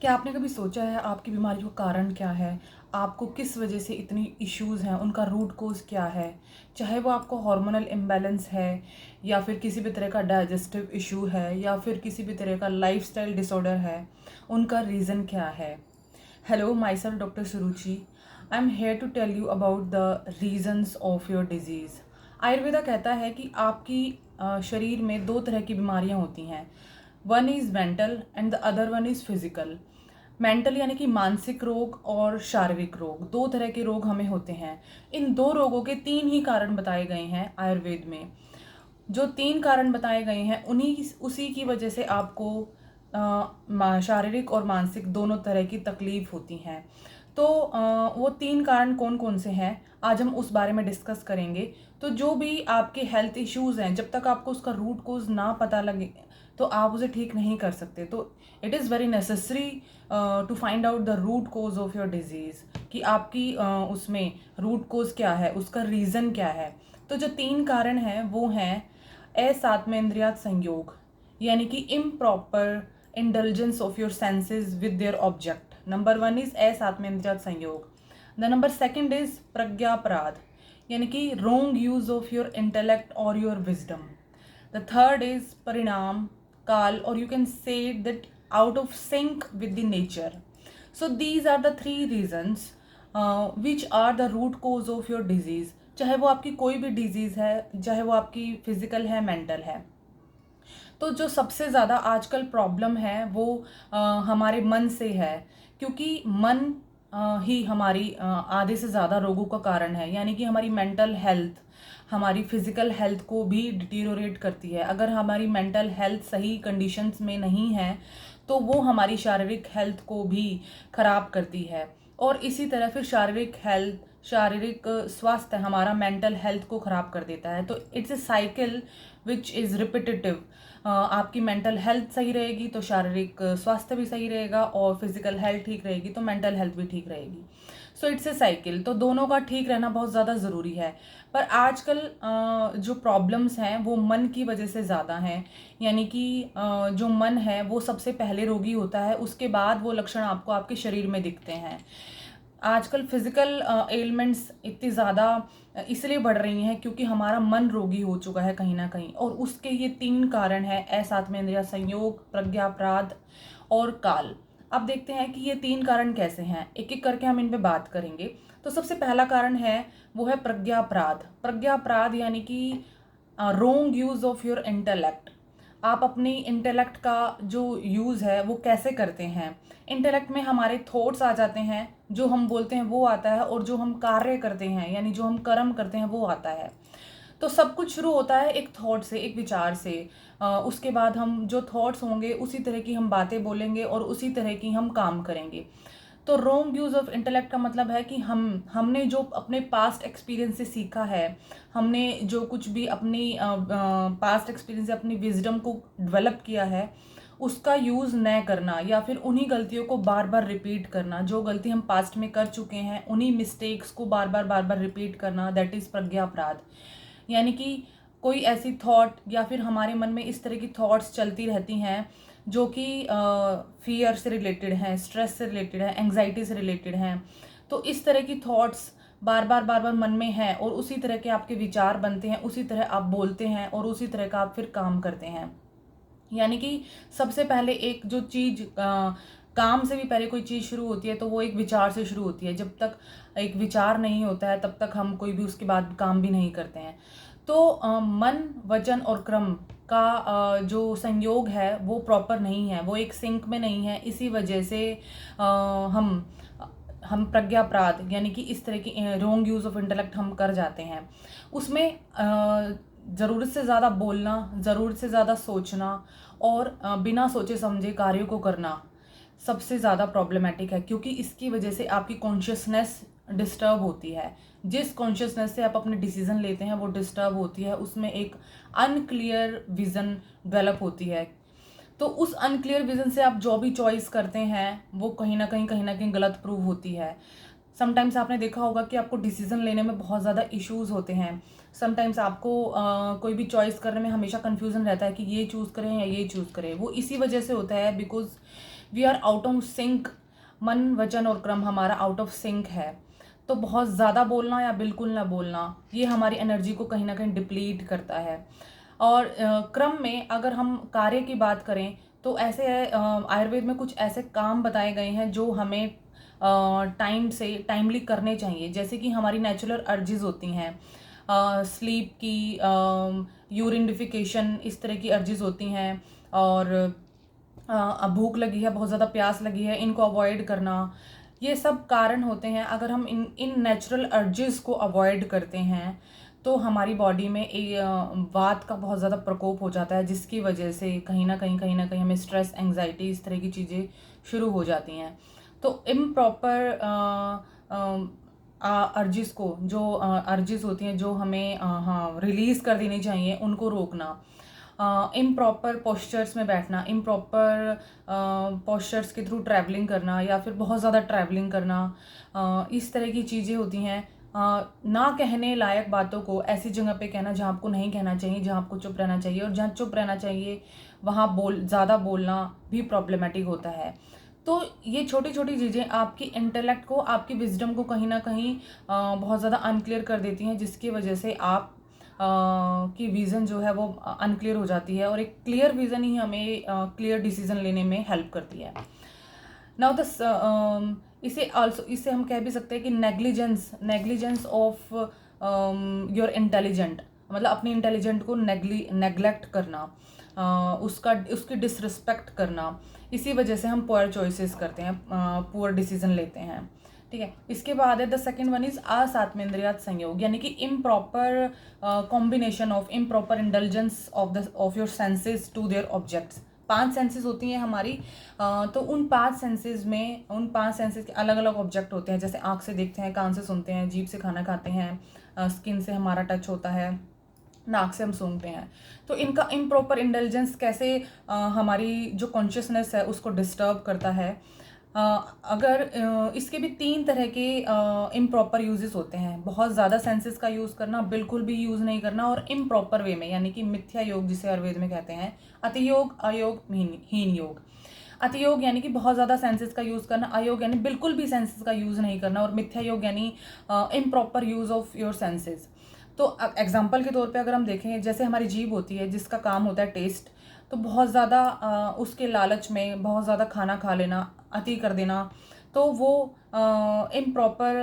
क्या आपने कभी सोचा है आपकी बीमारी का कारण क्या है? आपको किस वजह से इतनी इश्यूज़ हैं, उनका रूट कोज़ क्या है? चाहे वो आपको हार्मोनल इम्बैलेंस है या फिर किसी भी तरह का डाइजेस्टिव इश्यू है या फिर किसी भी तरह का लाइफ़स्टाइल डिसऑर्डर है, उनका रीज़न क्या है? Hello, myself Dr. Suruchi. I'm here to tell you about the reasons of your disease. Ayurveda कहता है कि आपकी शरीर में दो तरह की बीमारियां होती हैं. One is mental and the other one is physical. Mental यानी कि मानसिक रोग और शारीरिक रोग, दो तरह के रोग हमें होते हैं. इन दो रोगों के तीन ही कारण बताए गए हैं आयुर्वेद में. जो तीन कारण बताए गए हैं उन्हीं उसी की वजह से आपको शारीरिक और मानसिक दोनों तरह की तकलीफ होती हैं. तो वो तीन कारण कौन कौन से हैं आज हम उस बारे में डिस्कस करेंगे. तो जो भी आपके हेल्थ इश्यूज़ हैं, जब तक आपको उसका रूट कोज ना पता लगे तो आप उसे ठीक नहीं कर सकते. तो it is very necessary to find out the root cause of your disease कि आपकी उसमें रूट कोज क्या है, उसका रीज़न क्या है. तो जो तीन कारण हैं वो हैं असात्मेंद्रियात संयोग, यानी कि improper indulgence of your senses with their object. Number one is asatmendriyat संयोग. The number second is pragyaprad, यानी कि wrong use of your intellect or your wisdom. The third is parinam kal, or you can say that out of sync with the nature. So these are the three reasons which are the root cause of your disease. चाहे वो आपकी कोई भी disease है, चाहे वो आपकी physical है, मेंटल है. तो जो सबसे ज़्यादा आजकल प्रॉब्लम है वो हमारे मन से है, क्योंकि मन ही हमारी आधे से ज़्यादा रोगों का कारण है. यानी कि हमारी मेंटल हेल्थ हमारी फिजिकल हेल्थ को भी डिटीरियोरेट करती है. अगर हमारी मेंटल हेल्थ सही कंडीशंस में नहीं है तो वो हमारी शारीरिक हेल्थ को भी ख़राब करती है. और इसी तरह फिर शारीरिक स्वास्थ्य हमारा मेंटल हेल्थ को ख़राब कर देता है. तो it's a cycle which is repetitive. आपकी मेंटल हेल्थ सही रहेगी तो शारीरिक स्वास्थ्य भी सही रहेगा, और फिजिकल हेल्थ ठीक रहेगी तो मेंटल हेल्थ भी ठीक रहेगी. So it's a cycle. तो दोनों का ठीक रहना बहुत ज़्यादा ज़रूरी है. पर आजकल जो प्रॉब्लम्स हैं वो मन की वजह से ज़्यादा हैं. यानी कि जो मन है वो सबसे पहले रोगी होता है, उसके बाद वो लक्षण आपको आपके शरीर में दिखते हैं. आजकल फिजिकल एलिमेंट्स इतनी ज़्यादा इसलिए बढ़ रही हैं क्योंकि हमारा मन रोगी हो चुका है कहीं ना कहीं, और उसके ये तीन कारण हैं असात्मेंद्रिय संयोग, प्रज्ञापराध और काल. अब देखते हैं कि ये तीन कारण कैसे हैं, एक एक करके हम इन पे बात करेंगे. तो सबसे पहला कारण है वो है प्रज्ञापराध. प्रज्ञापराध यानी कि रोंग यूज ऑफ योर इंटेलेक्ट. आप अपनी इंटेलेक्ट का जो यूज़ है वो कैसे करते हैं. इंटेलेक्ट में हमारे थॉट्स आ जाते हैं, जो हम बोलते हैं वो आता है, और जो हम कार्य करते हैं यानी जो हम कर्म करते हैं वो आता है. तो सब कुछ शुरू होता है एक थॉट से, एक विचार से. उसके बाद हम जो थॉट्स होंगे उसी तरह की हम बातें बोलेंगे और उसी तरह की हम काम करेंगे. तो रोंग यूज़ ऑफ इंटेलेक्ट का मतलब है कि हमने जो अपने पास्ट एक्सपीरियंस से सीखा है, हमने जो कुछ भी अपनी पास्ट एक्सपीरियंस से अपनी विजडम को डेवलप किया है, उसका यूज़ न करना या फिर उन्हीं गलतियों को बार बार रिपीट करना. जो गलती हम पास्ट में कर चुके हैं उन्हीं मिस्टेक्स को बार बार रिपीट करना, दैट इज़ प्रज्ञापराध. यानी कि कोई ऐसी थॉट या फिर हमारे मन में इस तरह की थॉट्स चलती रहती हैं जो कि फियर से रिलेटेड हैं, स्ट्रेस से रिलेटेड है, एंग्जाइटी से रिलेटेड हैं. तो इस तरह की थॉट्स बार बार मन में हैं और उसी तरह के आपके विचार बनते हैं, उसी तरह आप बोलते हैं और उसी तरह का आप फिर काम करते हैं. यानी कि सबसे पहले एक जो चीज़ काम से भी पहले कोई चीज़ शुरू होती है तो वो एक विचार से शुरू होती है. जब तक एक विचार नहीं होता है तब तक हम कोई भी उसके बाद काम भी नहीं करते हैं. तो मन, वचन और क्रम का जो संयोग है वो प्रॉपर नहीं है, वो एक सिंक में नहीं है. इसी वजह से हम प्रज्ञापराध यानी कि इस तरह की रोंग यूज़ ऑफ इंटेलेक्ट हम कर जाते हैं. उसमें ज़रूरत से ज़्यादा बोलना, ज़रूरत से ज़्यादा सोचना और बिना सोचे समझे कार्यों को करना सबसे ज़्यादा प्रॉब्लमेटिक है, क्योंकि इसकी वजह से आपकी कॉन्शियसनेस डिस्टर्ब होती है. जिस कॉन्शियसनेस से आप अपने डिसीजन लेते हैं वो डिस्टर्ब होती है, उसमें एक अनक्लियर विज़न डेवलप होती है. तो उस अनक्लियर विज़न से आप जो भी चॉइस करते हैं वो कहीं ना कहीं गलत प्रूव होती है. समटाइम्स आपने देखा होगा कि आपको डिसीजन लेने में बहुत ज़्यादा इश्यूज़ होते हैं. समटाइम्स आपको कोई भी चॉइस करने में हमेशा कन्फ्यूज़न रहता है कि ये चूज़ करें या ये चूज़ करें. वो इसी वजह से होता है because we are out of sync, मन वचन और क्रम हमारा आउट ऑफ सिंक है। तो बहुत ज़्यादा बोलना या बिल्कुल ना बोलना, ये हमारी एनर्जी को कहीं ना कहीं डिप्लीट करता है। और क्रम में अगर हम कार्य की बात करें तो ऐसे है, आयुर्वेद में कुछ ऐसे काम बताए गए हैं जो हमें टाइमली करने चाहिए। जैसे कि हमारी नेचुरल अर्जिज होती हैं, स्लीप की, यूरिनिफिकेशन, इस तरह की अर्जिज होती हैं। और भूख लगी है, बहुत ज़्यादा प्यास लगी है, इनको अवॉइड करना, ये सब कारण होते हैं। अगर हम इन नेचुरल अर्जिस को अवॉइड करते हैं तो हमारी बॉडी में वात का बहुत ज़्यादा प्रकोप हो जाता है, जिसकी वजह से कहीं ना कहीं हमें स्ट्रेस, एंग्जाइटी, इस तरह की चीज़ें शुरू हो जाती हैं। तो इम्प्रॉपर अर्जिस को, जो अर्जिस होती हैं जो हमें हाँ रिलीज़ कर देनी चाहिए, उनको रोकना। इम्प्रॉपर पोस्चर्स में बैठना, इम्प्रॉपर पोस्चर्स के थ्रू ट्रैवलिंग करना या फिर बहुत ज़्यादा ट्रैवलिंग करना, इस तरह की चीज़ें होती हैं। ना कहने लायक बातों को ऐसी जगह पे कहना जहाँ आपको नहीं कहना चाहिए, जहाँ आपको चुप रहना चाहिए, और जहाँ चुप रहना चाहिए वहाँ ज़्यादा बोलना भी प्रॉब्लमेटिक होता है। तो ये छोटी छोटी चीज़ें आपकी इंटेलेक्ट को, आपकी विजडम को कहीं ना कहीं बहुत ज़्यादा अनक्लियर कर देती हैं, जिसकी वजह से आप की विज़न जो है वो अनक्लियर हो जाती है। और एक क्लियर विज़न ही हमें क्लियर डिसीजन लेने में हेल्प करती है। नाउ इससे हम कह भी सकते हैं कि नेग्लिजेंस ऑफ योर इंटेलिजेंट, मतलब अपनी इंटेलिजेंट को नेग्लेक्ट करना, उसकी डिसरिस्पेक्ट करना, इसी वजह से हम पुअर चॉइसेस करते हैं, पुअर डिसीजन लेते हैं। ठीक है, इसके बाद है द सेकेंड वन इज असात्मेंद्रियात संयोग, यानी कि improper combination of improper indulgence of your senses to their objects. 5 senses होती हैं हमारी, तो उन 5 सेंसेस के अलग अलग ऑब्जेक्ट होते हैं। जैसे आँख से देखते हैं, कान से सुनते हैं, जीभ से खाना खाते हैं, स्किन से हमारा टच होता है, नाक से हम सूंघते हैं। तो इनका इम्प्रॉपर इंटेलिजेंस कैसे हमारी जो कॉन्शियसनेस है उसको डिस्टर्ब करता है। अगर इसके भी 3 तरह के इम्प्रॉपर यूजेस होते हैं। बहुत ज़्यादा सेंसेस का यूज़ करना, बिल्कुल भी यूज़ नहीं करना, और इम्प्रॉपर वे में, यानी कि मिथ्या योग जिसे आयुर्वेद में कहते हैं, अतियोग, अयोग, हीन योग। अतियोग यानी कि बहुत ज़्यादा सेंसेस का यूज़ करना, अयोग यानी बिल्कुल भी सेंसेस का यूज़ नहीं करना, और मिथ्या योग यानी improper use of your senses. तो एग्जाम्पल के तौर पे अगर हम देखें, जैसे हमारी जीभ होती है जिसका काम होता है टेस्ट, तो बहुत ज़्यादा उसके लालच में बहुत ज़्यादा खाना खा लेना, अति कर देना, तो वो इम्प्रॉपर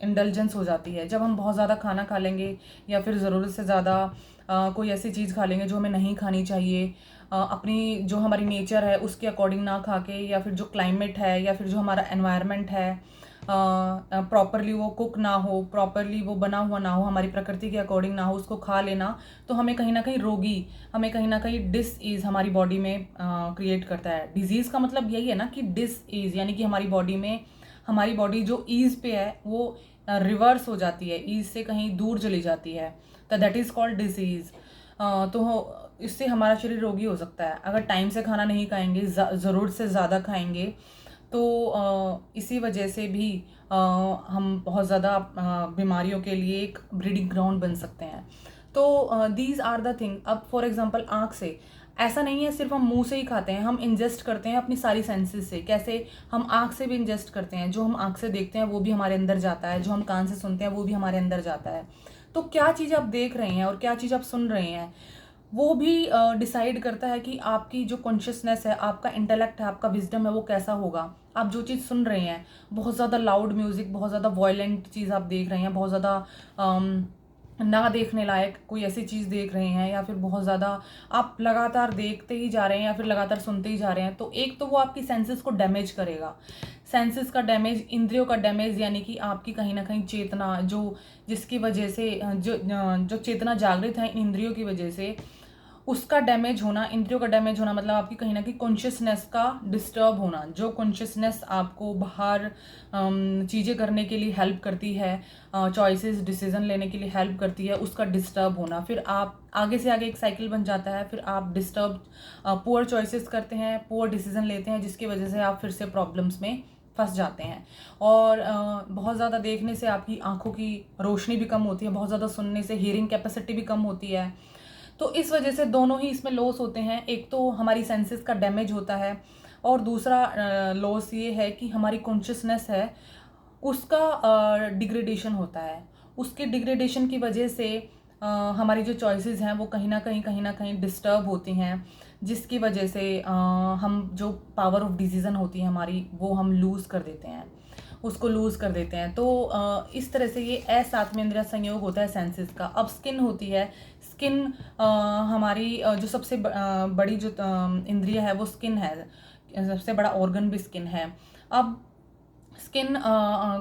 इंडल्जेंस हो जाती है। जब हम बहुत ज़्यादा खाना खा लेंगे या फिर ज़रूरत से ज़्यादा कोई ऐसी चीज़ खा लेंगे जो हमें नहीं खानी चाहिए, अपनी जो हमारी नेचर है उसके अकॉर्डिंग ना खा के, या फिर जो क्लाइमेट है या फिर जो हमारा एनवायरनमेंट है प्रॉपरली वो कुक ना हो, प्रॉपरली वो बना हुआ ना हो, हमारी प्रकृति के अकॉर्डिंग ना हो, उसको खा लेना, तो हमें कहीं ना कहीं रोगी, हमें कहीं ना कहीं डिसईज हमारी बॉडी में क्रिएट करता है। डिजीज़ का मतलब यही है ना कि डिसईज, यानी कि हमारी बॉडी में, हमारी बॉडी जो ईज पे है वो रिवर्स हो जाती है, ईज से कहीं दूर चली जाती है, तो दैट इज़ कॉल्ड डिसीज़। तो इससे हमारा शरीर रोगी हो सकता है। अगर टाइम से खाना नहीं खाएंगे, ज़रूरत से ज़्यादा खाएंगे, तो इसी वजह से भी हम बहुत ज़्यादा बीमारियों के लिए एक ब्रीडिंग ग्राउंड बन सकते हैं। तो दीज आर द थिंग। अब फॉर एग्जांपल आँख से, ऐसा नहीं है सिर्फ हम मुंह से ही खाते हैं, हम इंजेस्ट करते हैं अपनी सारी सेंसेस से। कैसे? हम आँख से भी इंजेस्ट करते हैं, जो हम आँख से देखते हैं वो भी हमारे अंदर जाता है, जो हम कान से सुनते हैं वो भी हमारे अंदर जाता है। तो क्या चीज़ आप देख रहे हैं और क्या चीज़ आप सुन रहे हैं, वो भी डिसाइड करता है कि आपकी जो कॉन्शियसनेस है, आपका इंटेलेक्ट है, आपका विजडम है, वो कैसा होगा। आप जो चीज़ सुन रहे हैं, बहुत ज़्यादा लाउड म्यूज़िक, बहुत ज़्यादा वॉयलेंट चीज़ आप देख रहे हैं, बहुत ज़्यादा ना देखने लायक कोई ऐसी चीज़ देख रहे हैं, या फिर बहुत ज़्यादा आप लगातार देखते ही जा रहे हैं या फिर लगातार सुनते ही जा रहे हैं, तो एक तो वो आपकी सेंसेस को डैमेज करेगा। सेंसेस का डैमेज, इंद्रियों का डैमेज, यानी कि आपकी कहीं ना कहीं चेतना, जिसकी वजह से जो चेतना जागृत है इंद्रियों की वजह से, उसका डैमेज होना। इंद्रियों का डैमेज होना मतलब आपकी कहीं ना कहीं कॉन्शियसनेस का डिस्टर्ब होना। जो कॉन्शियसनेस आपको बाहर चीज़ें करने के लिए हेल्प करती है, चॉइसेस डिसीजन लेने के लिए हेल्प करती है, उसका डिस्टर्ब होना। फिर आप आगे से आगे एक साइकिल बन जाता है, फिर आप पुअर चॉइसेस करते हैं, पुअर डिसीजन लेते हैं, जिसकी वजह से आप फिर से प्रॉब्लम्स में फंस जाते हैं। और बहुत ज़्यादा देखने से आपकी आंखों की रोशनी भी कम होती है, बहुत ज़्यादा सुनने से हियरिंग कैपेसिटी भी कम होती है। तो इस वजह से दोनों ही इसमें लॉस होते हैं। एक तो हमारी सेंसेस का डैमेज होता है, और दूसरा लॉस ये है कि हमारी कॉन्शियसनेस है उसका डिग्रेडेशन होता है। उसके डिग्रेडेशन की वजह से हमारी जो चॉइसेस हैं वो कहीं ना कहीं डिस्टर्ब होती हैं, जिसकी वजह से हम जो पावर ऑफ डिसीजन होती है हमारी वो हम लूज़ कर देते हैं, उसको लूज़ कर देते हैं। तो इस तरह से ये असात्मेंद्रिय संयोग होता है सेंसेस का। अब स्किन होती है, स्किन हमारी जो सबसे बड़ी जो इंद्रिय है वो स्किन है, सबसे बड़ा ऑर्गन भी स्किन है। अब स्किन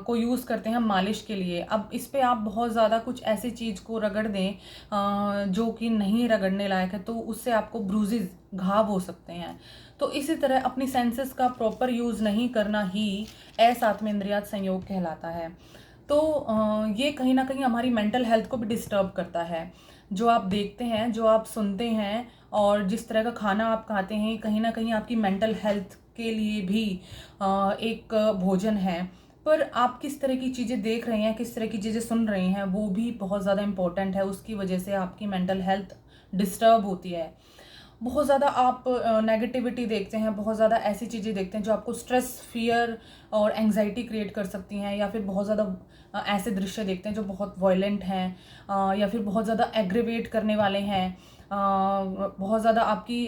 को यूज़ करते हैं मालिश के लिए। अब इस पे आप बहुत ज़्यादा कुछ ऐसी चीज़ को रगड़ दें जो कि नहीं रगड़ने लायक है, तो उससे आपको ब्रूजेस, घाव हो सकते हैं। तो इसी तरह अपनी सेंसेस का प्रॉपर यूज़ नहीं करना ही असात्मेंद्रियात संयोग कहलाता है। तो ये कहीं ना कहीं हमारी मेंटल हेल्थ को भी डिस्टर्ब करता है। जो आप देखते हैं, जो आप सुनते हैं और जिस तरह का खाना आप खाते हैं, कहीं ना कहीं आपकी मेंटल हेल्थ के लिए भी एक भोजन है। पर आप किस तरह की चीज़ें देख रहे हैं, किस तरह की चीज़ें सुन रहे हैं, वो भी बहुत ज़्यादा इम्पोर्टेंट है। उसकी वजह से आपकी मेंटल हेल्थ डिस्टर्ब होती है। बहुत ज़्यादा आप नेगेटिविटी देखते हैं, बहुत ज़्यादा ऐसी चीज़ें देखते हैं जो आपको स्ट्रेस, फियर और एंग्जाइटी क्रिएट कर सकती हैं, या फिर बहुत ज़्यादा ऐसे दृश्य देखते हैं जो बहुत वायलेंट हैं, या फिर बहुत ज़्यादा एग्रीवेट करने वाले हैं, बहुत ज़्यादा आपकी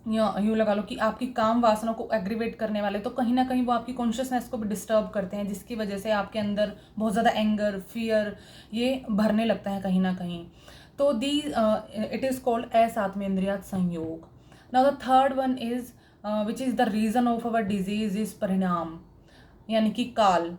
यूँ लगा लो कि आपकी काम वासना को एग्रीवेट करने वाले। तो कहीं ना कहीं वो आपकी कॉन्शियसनेस को भी डिस्टर्ब करते हैं, जिसकी वजह से आपके अंदर बहुत ज़्यादा एंगर, फियर ये भरने लगता है कहीं ना कहीं। तो दी इट इज़ कॉल्ड असात्मेंद्रियात संयोग। Now the third one is which is the reason of our disease is परिणाम, यानी कि काल।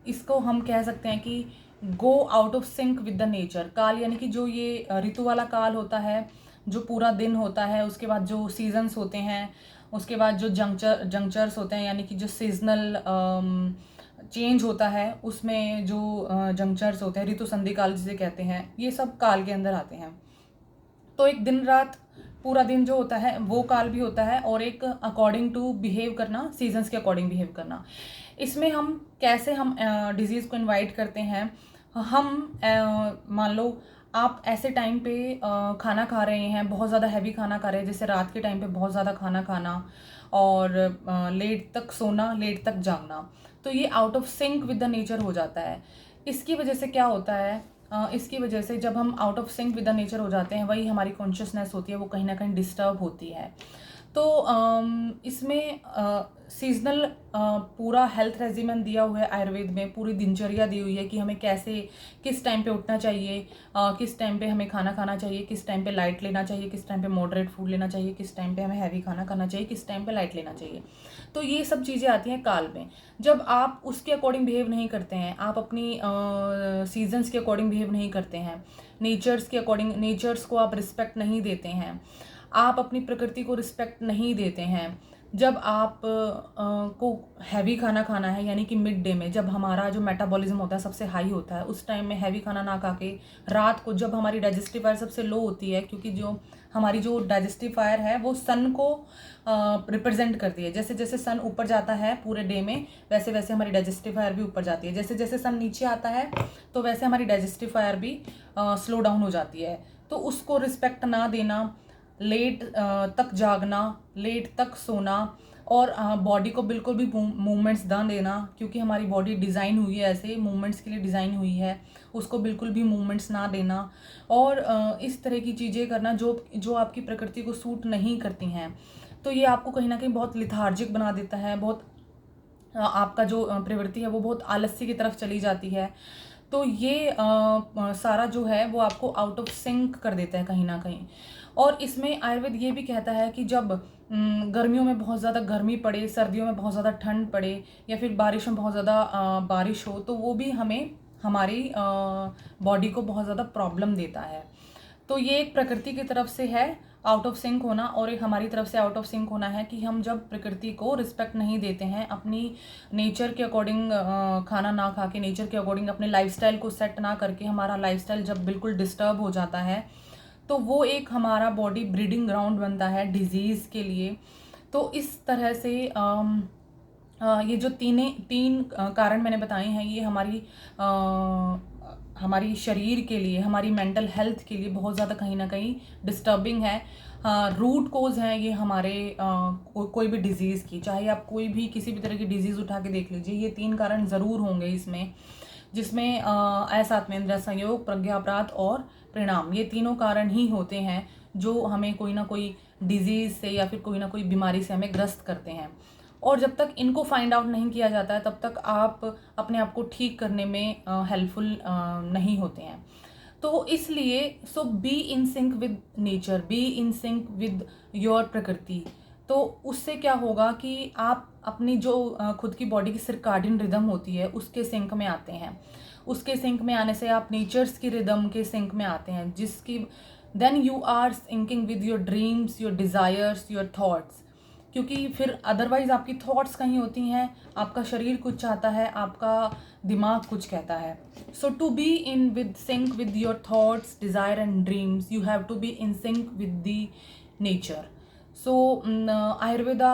इसको हम कह सकते हैं कि go out of sink with the nature. काल यानी कि जो ये ऋतु वाला काल होता है, जो पूरा दिन होता है, उसके बाद जो सीजन्स होते हैं, उसके बाद जो जंक्चर्स होते हैं, यानी कि जो सीजनल चेंज होता है, उसमें जो जंक्चर्स होते हैं, ऋतु संधि काल जिसे कहते हैं, ये सब काल के अंदर आते हैं। तो एक दिन रात, पूरा दिन जो होता है वो काल भी होता है, और एक अकॉर्डिंग टू बिहेव करना, सीजन्स के अकॉर्डिंग बिहेव करना। इसमें हम कैसे हम डिजीज़ को इनवाइट करते हैं। हम मान लो आप ऐसे टाइम पे खाना खा रहे हैं, बहुत ज़्यादा हैवी खाना खा रहे हैं, जैसे रात के टाइम पे बहुत ज़्यादा खाना खाना और लेट तक सोना, लेट तक जागना, तो ये out of sink with the nature हो जाता है। इसकी वजह से क्या होता है, इसकी वजह से जब हम out of sink with the nature हो जाते हैं, वही हमारी कॉन्शियसनेस होती है वो कहीं ना कहीं डिस्टर्ब होती है। तो इसमें सीजनल पूरा हेल्थ रेजिमेंट दिया हुआ है आयुर्वेद में, पूरी दिनचर्या दी हुई है कि हमें कैसे, किस टाइम पे उठना चाहिए, किस टाइम पे हमें खाना खाना चाहिए, किस टाइम पे लाइट लेना चाहिए, किस टाइम पे मॉडरेट फूड लेना चाहिए, किस टाइम पे हमें हैवी खाना खाना चाहिए, किस टाइम पे लाइट लेना चाहिए। तो ये सब चीज़ें आती हैं काल में। जब आप उसके अकॉर्डिंग बिहेव नहीं करते हैं, आप अपनी सीजन्स के अकॉर्डिंग बिहेव नहीं करते हैं, नेचर्स के अकॉर्डिंग, नेचर्स को आप रिस्पेक्ट नहीं देते हैं, आप अपनी प्रकृति को रिस्पेक्ट नहीं देते हैं, जब आप को हैवी खाना खाना है, यानी कि मिड डे में जब हमारा जो मेटाबॉलिज्म होता है सबसे हाई होता है, उस टाइम में हैवी खाना ना खा के रात को जब हमारी डाइजेस्टिव फायर सबसे लो होती है, क्योंकि जो हमारी जो डाइजेस्टिव फायर है वो सन को रिप्रेजेंट करती है। जैसे जैसे सन ऊपर जाता है पूरे डे में, वैसे वैसे हमारी डाइजेस्टिव फायर भी ऊपर जाती है। जैसे जैसे सन नीचे आता है तो वैसे हमारी डाइजेस्टिव फायर भी स्लो डाउन हो जाती है। तो उसको रिस्पेक्ट ना देना, लेट तक जागना, लेट तक सोना, और बॉडी को बिल्कुल भी मूवमेंट्स ना देना, क्योंकि हमारी बॉडी डिज़ाइन हुई है ऐसे मूवमेंट्स के लिए डिज़ाइन हुई है, उसको बिल्कुल भी मूवमेंट्स ना देना, और इस तरह की चीज़ें करना जो जो आपकी प्रकृति को सूट नहीं करती हैं। तो ये आपको कहीं ना कहीं बहुत लिथार्जिक बना देता है, बहुत आपका जो प्रवृत्ति है वो बहुत आलस्य की तरफ चली जाती है। तो ये सारा जो है वो आपको आउट ऑफ सिंक कर देता है कहीं ना कहीं। और इसमें आयुर्वेद ये भी कहता है कि जब गर्मियों में बहुत ज़्यादा गर्मी पड़े, सर्दियों में बहुत ज़्यादा ठंड पड़े, या फिर बारिश में बहुत ज़्यादा बारिश हो, तो वो भी हमें, हमारी बॉडी को बहुत ज़्यादा प्रॉब्लम देता है। तो ये एक प्रकृति की तरफ से है आउट ऑफ सिंक होना, और एक हमारी तरफ से आउट ऑफ सिंक होना है कि हम जब प्रकृति को रिस्पेक्ट नहीं देते हैं, अपनी नेचर के अकॉर्डिंग खाना ना खा के, नेचर के अकॉर्डिंग अपने लाइफस्टाइल को सेट ना करके, हमारा लाइफस्टाइल जब बिल्कुल डिस्टर्ब हो जाता है, तो वो एक हमारा बॉडी ब्रीडिंग ग्राउंड बनता है डिजीज़ के लिए। तो इस तरह से ये जो तीन कारण मैंने बताए हैं, ये हमारी हमारी शरीर के लिए, हमारी मेंटल हेल्थ के लिए बहुत ज़्यादा कहीं ना कहीं डिस्टर्बिंग है। रूट कोज हैं ये हमारे कोई भी डिजीज़ की, चाहे आप कोई भी किसी भी तरह की डिजीज़ उठा के देख लीजिए, ये 3 कारण ज़रूर होंगे इसमें, जिसमें असात्मेंद्रिय संयोग, प्रज्ञापराध और परिणाम, ये तीनों कारण ही होते हैं जो हमें कोई ना कोई डिजीज़ से या फिर कोई ना कोई बीमारी से हमें ग्रस्त करते हैं। और जब तक इनको फाइंड आउट नहीं किया जाता है तब तक आप अपने आप को ठीक करने में हेल्पफुल नहीं होते हैं। तो इसलिए so be in sync with nature, be in sync with your प्रकृति। तो उससे क्या होगा कि आप अपनी जो खुद की बॉडी की सर्काडियन रिदम होती है उसके सिंक में आते हैं। उसके सिंक में आने से आप नेचर्स की रिदम के सिंक में आते हैं, जिसकी then you are syncing with your dreams, your desires, your thoughts. क्योंकि फिर अदरवाइज आपकी थॉट्स कहीं होती हैं, आपका शरीर कुछ चाहता है, आपका दिमाग कुछ कहता है। So to be in with sync with your thoughts, desire and dreams, you have to be in sync with the nature. So Ayurveda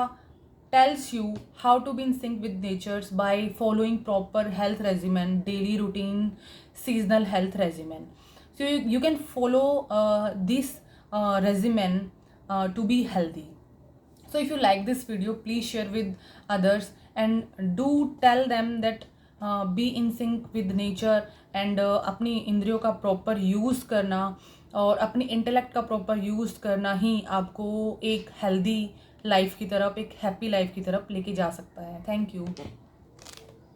tells you how to be in sync with natures by following proper health regimen, daily routine, seasonal health regimen. So you can follow this regimen to be healthy. So if you like this video, please share with others and do tell them that be in sync with nature and अपनी इंद्रियों का proper use करना और अपनी intellect का proper use करना ही आपको एक हेल्दी लाइफ की तरफ, एक हैप्पी लाइफ की तरफ लेके जा सकता है। Thank you.